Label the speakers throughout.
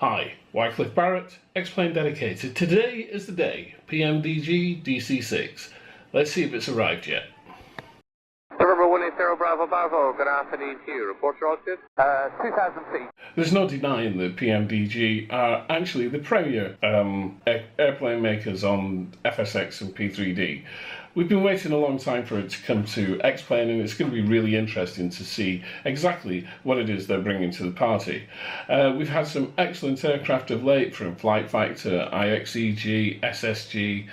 Speaker 1: Hi, Wycliffe Barrett, Xplane Dedicated. Today is the day, PMDG DC6. Let's see if it's arrived yet.
Speaker 2: November 180 Bravo Bravo, good afternoon to you. Report your altitude? 2,000 feet.
Speaker 1: There's no denying that PMDG are actually the premier airplane makers on FSX and P3D. We've been waiting a long time for it to come to Xplane, and it's going to be really interesting to see exactly what it is they're bringing to the party. We've had some excellent aircraft of late, from Flight Factor, IXEG, SSG,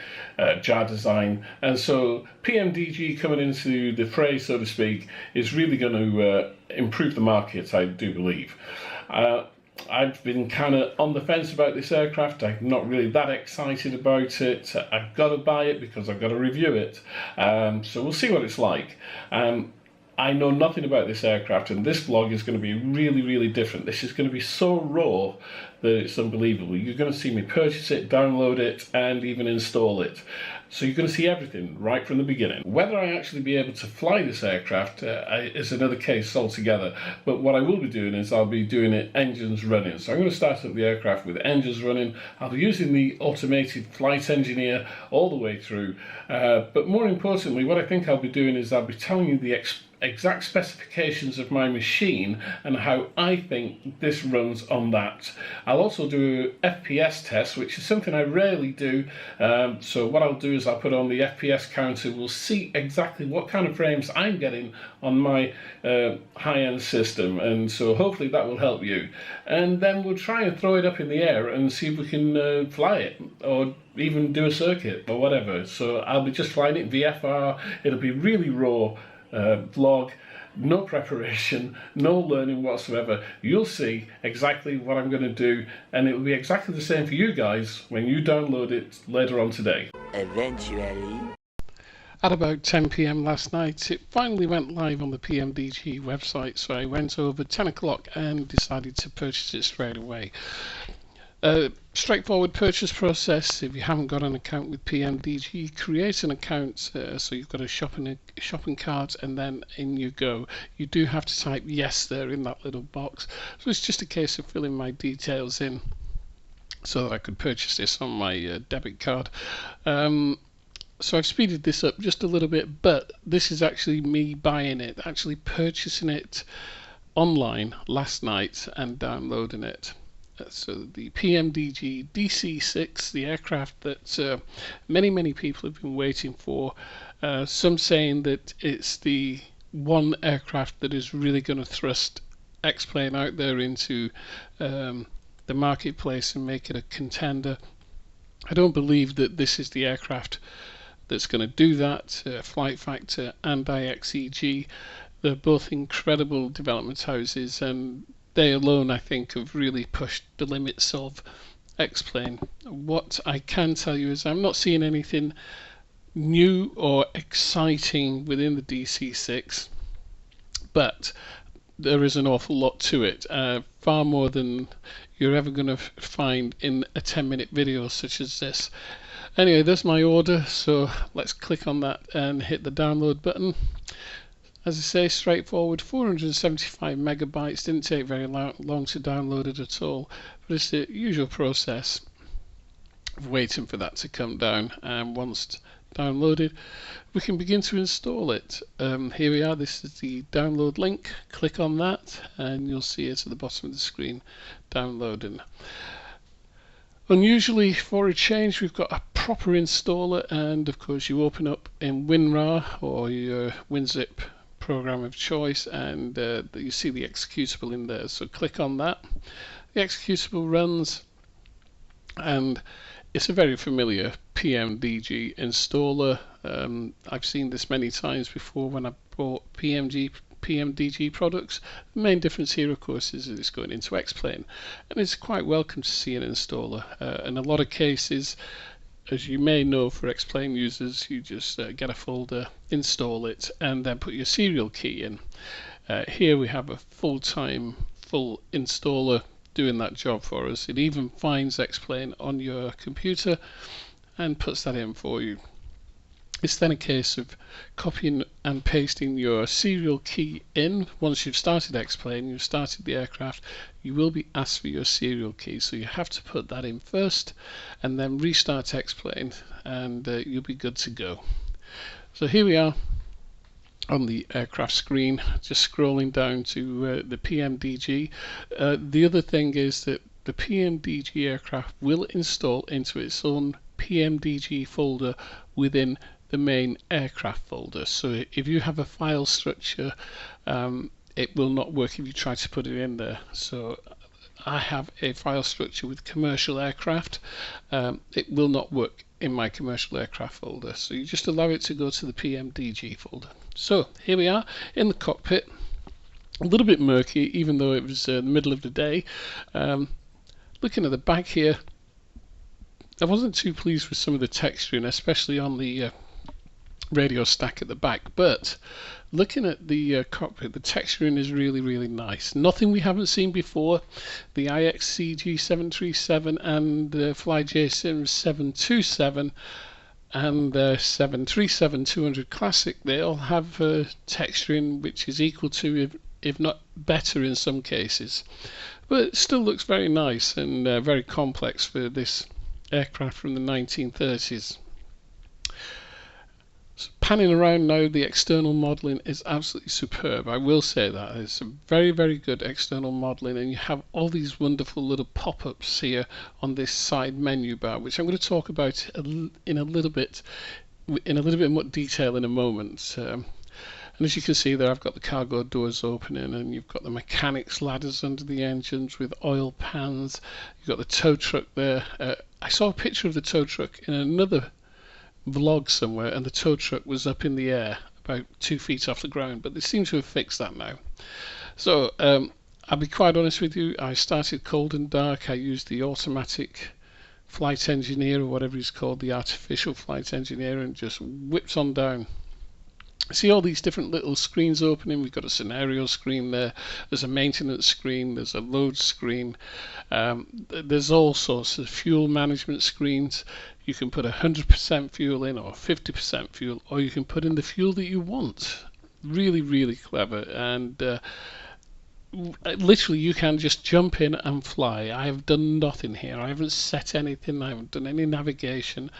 Speaker 1: JAR Design, and so PMDG coming into the fray, so to speak, is really going to improve the market, I do believe. I've been kind of on the fence about this aircraft. I'm not really that excited about it. I've got to buy it because I've got to review it. So we'll see what it's like. I know nothing about this aircraft, and this vlog is going to be really, really different. This is going to be so raw that it's unbelievable. You're going to see me purchase it, download it, and even install it. So you're going to see everything right from the beginning. Whether I actually be able to fly this aircraft is another case altogether. But what I will be doing is I'll be doing it engines running. So I'm going to start up the aircraft with engines running. I'll be using the automated flight engineer all the way through. But more importantly, what I think I'll be doing is I'll be telling you the exact specifications of my machine and how I think this runs on that. I'll also do an FPS test, which is something I rarely do. So what I'll do is I'll put on the FPS counter. We'll see exactly what kind of frames I'm getting on my high-end system, and so hopefully that will help you. And then we'll try and throw it up in the air and see if we can fly it, or even do a circuit or whatever. So I'll be just flying it VFR. It'll be really raw vlog, no preparation, no learning whatsoever. You'll see exactly what I'm going to do, and it will be exactly the same for you guys when you download it later on today.
Speaker 3: Eventually.
Speaker 4: At about 10 PM last night, it finally went live on the PMDG website, so I went over 10 o'clock and decided to purchase it straight away. Straightforward purchase process. If you haven't got an account with PMDG, create an account, so you've got a shopping cart, and then in you go. You do have to type yes there in that little box, so it's just a case of filling my details in so that I could purchase this on my debit card. So I've speeded this up just a little bit, but this is actually me buying it, actually purchasing it online last night and downloading it. So the PMDG DC6, the aircraft that many people have been waiting for, some saying that it's the one aircraft that is really going to thrust Xplane out there into the marketplace and make it a contender. I don't believe that this is the aircraft that's going to do that. Flight Factor and IXEG, they're both incredible development houses, and they alone, I think, have really pushed the limits of Xplane. What I can tell you is I'm not seeing anything new or exciting within the DC6, but there is an awful lot to it, far more than you're ever going to find in a 10-minute video such as this. Anyway, there's my order, so let's click on that and hit the download button. As I say, straightforward, 475 megabytes, didn't take very long to download it at all, but it's the usual process of waiting for that to come down, and once downloaded we can begin to install it. Here we are, this is the download link. Click on that and you'll see it at the bottom of the screen downloading. Unusually for a change, we've got a proper installer, and of course you open up in WinRAR or your WinZip program of choice, and you see the executable in there, so click on that. The executable runs, and it's a very familiar PMDG installer. I've seen this many times before when I bought PMDG products. The main difference here, of course, is that it's going into Xplane, and it's quite welcome to see an installer. In a lot of cases, as you may know, for Xplane users, you just get a folder, install it, and then put your serial key in. Here we have a full installer doing that job for us. It even finds Xplane on your computer and puts that in for you. It's then a case of copying and pasting your serial key in. Once you've started Xplane, you've started the aircraft, you will be asked for your serial key. So you have to put that in first and then restart Xplane, and you'll be good to go. So here we are on the aircraft screen, just scrolling down to the PMDG. The other thing is that the PMDG aircraft will install into its own PMDG folder within the main aircraft folder. So if you have a file structure, it will not work if you try to put it in there. So I have a file structure with commercial aircraft. It will not work in my commercial aircraft folder, so you just allow it to go to the PMDG folder. So here we are in the cockpit, a little bit murky even though it was the middle of the day. Looking at the back here, I wasn't too pleased with some of the texturing, especially on the radio stack at the back, but looking at the cockpit, the texturing is really nice. Nothing we haven't seen before. The IXCG 737 and FlyJSIM 727 and 737-200 Classic, they all have texturing which is equal to, if not better in some cases, but it still looks very nice and very complex for this aircraft from the 1930s. So panning around now, the external modelling is absolutely superb. I will say that it's a very good external modelling, and you have all these wonderful little pop-ups here on this side menu bar, which I'm going to talk about in a little bit more detail in a moment. And as you can see there, I've got the cargo doors opening, and you've got the mechanics ladders under the engines with oil pans. You've got the tow truck there. I saw a picture of the tow truck in another vlog somewhere, and the tow truck was up in the air about 2 feet off the ground, but they seem to have fixed that now. So I'll be quite honest with you, I started cold and dark. I used the automatic flight engineer, or whatever he's called, the artificial flight engineer, and just whipped on down. See all these different little screens opening. We've got a scenario screen there, there's a maintenance screen, there's a load screen, there's all sorts of fuel management screens. You can put 100% fuel in, or 50% fuel, or you can put in the fuel that you want. Really clever, and literally you can just jump in and fly. I have done nothing here. I haven't set anything, I haven't done any navigation,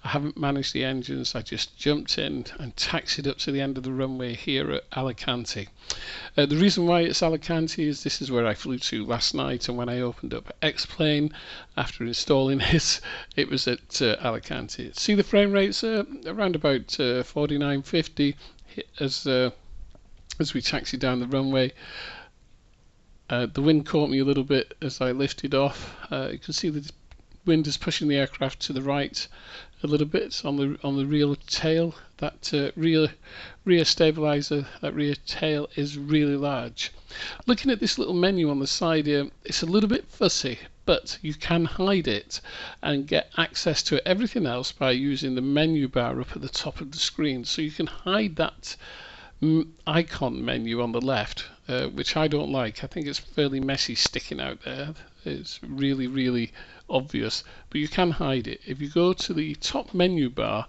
Speaker 4: I haven't managed the engines. I just jumped in and taxied up to the end of the runway here at Alicante. The reason why it's Alicante is this is where I flew to last night, and when I opened up Xplane after installing this, it was at Alicante. See the frame rates around about 49-50 as we taxi down the runway. The wind caught me a little bit as I lifted off. You can see the wind is pushing the aircraft to the right a little bit on the rear tail. That rear stabilizer, that rear tail is really large. Looking at this little menu on the side here, it's a little bit fussy, but you can hide it and get access to everything else by using the menu bar up at the top of the screen. So you can hide that icon menu on the left, which I don't like. I think it's fairly messy sticking out there. It's really obvious, but you can hide it. If you go to the top menu bar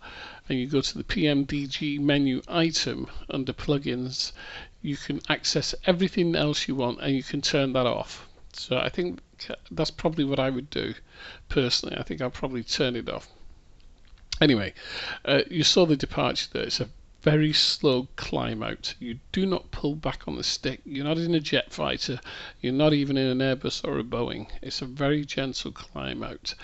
Speaker 4: and you go to the PMDG menu item under plugins, you can access everything else you want, and you can turn that off. So I think that's probably what I would do personally. I think I'll probably turn it off. Anyway, you saw the departure there. It's a very slow climb out. You do not pull back on the stick. You're not in a jet fighter. You're not even in an Airbus or a Boeing. It's a very gentle climb out,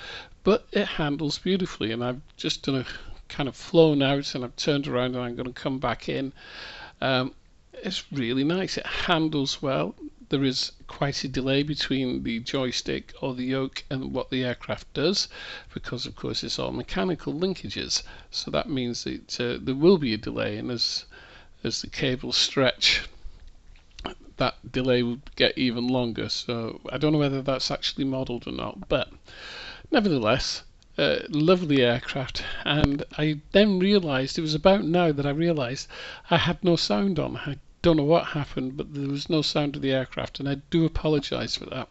Speaker 4: but it handles beautifully. And I've just done a kind of flown out, and I've turned around, and I'm going to come back in. It's really nice. It handles well. There is quite a delay between the joystick or the yoke and what the aircraft does, because of course it's all mechanical linkages, so that means that there will be a delay, and as the cables stretch, that delay will get even longer. So I don't know whether that's actually modelled or not, but nevertheless, lovely aircraft. And I then realised, it was about now that I realised I had no sound on. I don't know what happened, but there was no sound of the aircraft, and I do apologise for that,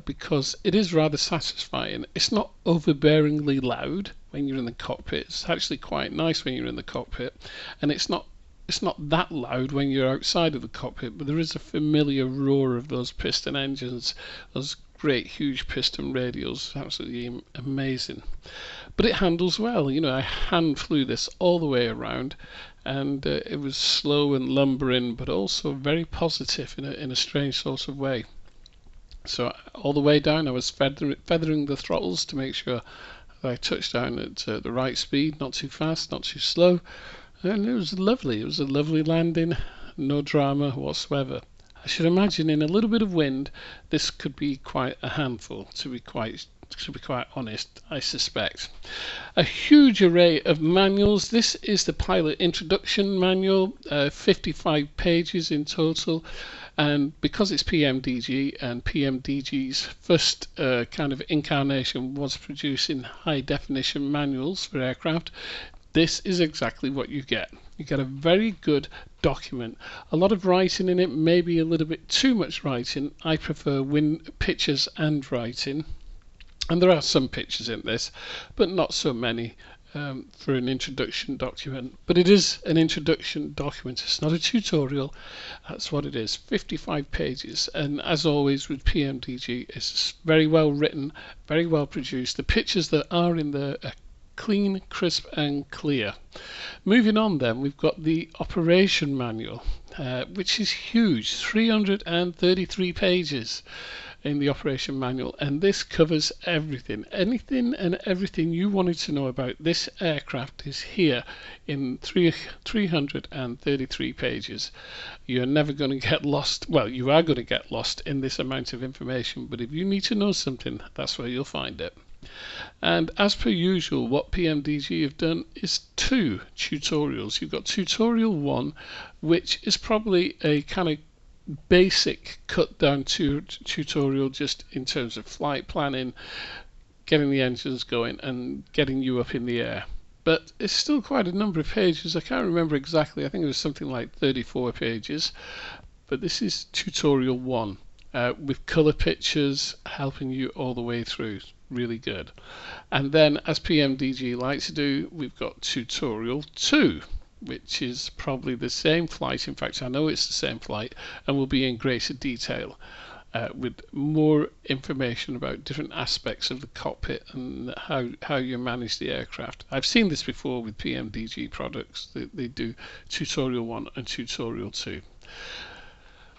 Speaker 4: because it is rather satisfying. It's not overbearingly loud when you're in the cockpit. It's actually quite nice when you're in the cockpit, and it's not that loud when you're outside of the cockpit, but there is a familiar roar of those piston engines, those great huge piston radials. Absolutely amazing. But it handles well. You know, I hand flew this all the way around, and it was slow and lumbering, but also very positive in a strange sort of way. So all the way down, I was feathering the throttles to make sure that I touched down at the right speed, not too fast, not too slow. And it was lovely. It was a lovely landing, no drama whatsoever. I should imagine in a little bit of wind, this could be quite a handful, to be quite honest, I suspect. A huge array of manuals. This is the pilot introduction manual, 55 pages in total. And because it's PMDG, and PMDG's first kind of incarnation was producing high definition manuals for aircraft, this is exactly what you get. You get a very good document. A lot of writing in it, maybe a little bit too much writing. I prefer pictures and writing. And there are some pictures in this, but not so many for an introduction document. But it is an introduction document. It's not a tutorial. That's what it is. 55 pages. And as always with PMDG, it's very well written, very well produced. The pictures that are in there are clean, crisp and clear. Moving on then, we've got the operation manual, which is huge, 333 pages in the operation manual, and this covers everything. Anything and everything you wanted to know about this aircraft is here in 333 pages. You're never going to get lost. Well, you are going to get lost in this amount of information, but if you need to know something, that's where you'll find it. And as per usual, what PMDG have done is 2 tutorials. You've got tutorial 1, which is probably a kind of basic cut down tutorial just in terms of flight planning, getting the engines going and getting you up in the air. But it's still quite a number of pages. I can't remember exactly. I think it was something like 34 pages. But this is tutorial 1 with color pictures helping you all the way through. Really good. And then, as PMDG likes to do, we've got tutorial 2, which is probably the same flight. In fact, I know it's the same flight, and will be in greater detail with more information about different aspects of the cockpit and how you manage the aircraft. I've seen this before with PMDG products. They do tutorial 1 and tutorial 2.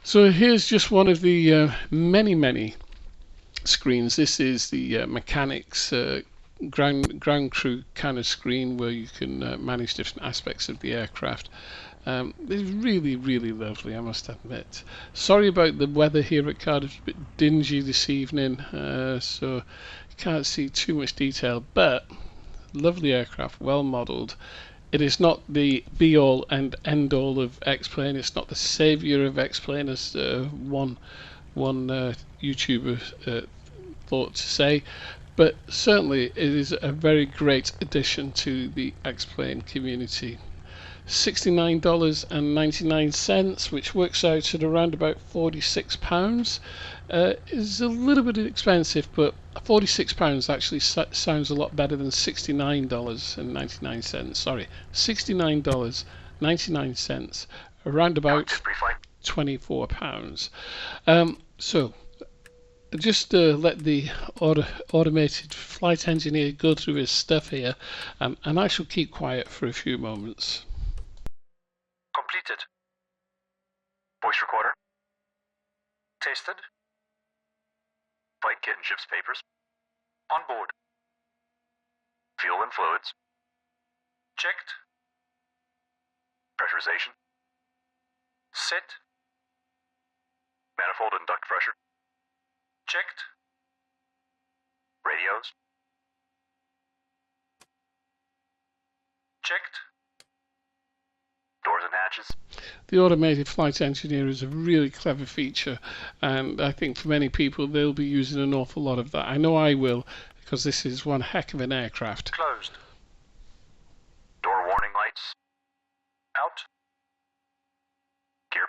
Speaker 4: So here's just one of the many screens. This is the mechanics ground crew kind of screen where you can manage different aspects of the aircraft. It's really lovely, I must admit. Sorry about the weather here at Cardiff. It's a bit dingy this evening, so you can't see too much detail, but lovely aircraft, well modelled. It is not the be-all and end-all of Xplane. It's not the saviour of Xplane, as one YouTuber thought to say, but certainly it is a very great addition to the Xplane community. $69.99, which works out at around about £46, is a little bit expensive, but £46 actually sounds a lot better than $69.99. Sorry, $69.99, around about £24. So just let the automated flight engineer go through his stuff here, and I shall keep quiet for a few moments.
Speaker 3: Completed. Voice recorder. Tasted. Flight kit and ship's papers. On board. Fuel and fluids. Checked. Pressurization. Set. Manifold and duct pressure. Checked. Radios. Checked. Doors and hatches.
Speaker 4: The automated flight engineer is a really clever feature, and I think for many people they'll be using an awful lot of that. I know I will, because this is one heck of an aircraft.
Speaker 3: Closed. Door warning lights. Out. Gear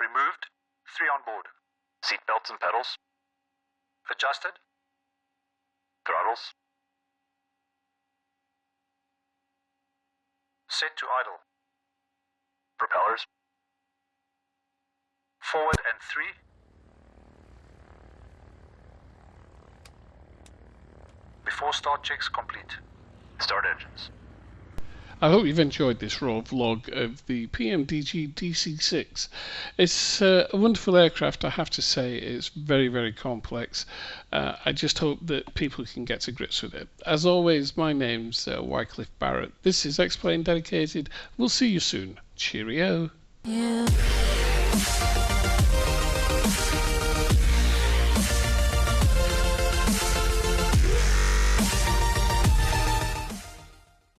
Speaker 3: Removed. 3 on board. Seat belts and pedals. Adjusted. Throttles. Set to idle. Propellers. Forward and 3. Before start checks complete. Start engines.
Speaker 4: I hope you've enjoyed this raw vlog of the PMDG DC6. It's a wonderful aircraft, I have to say. It's very, very complex. I just hope that people can get to grips with it. As always, my name's Wycliffe Barrett. This is Xplane Dedicated. We'll see you soon. Cheerio.
Speaker 5: Yeah.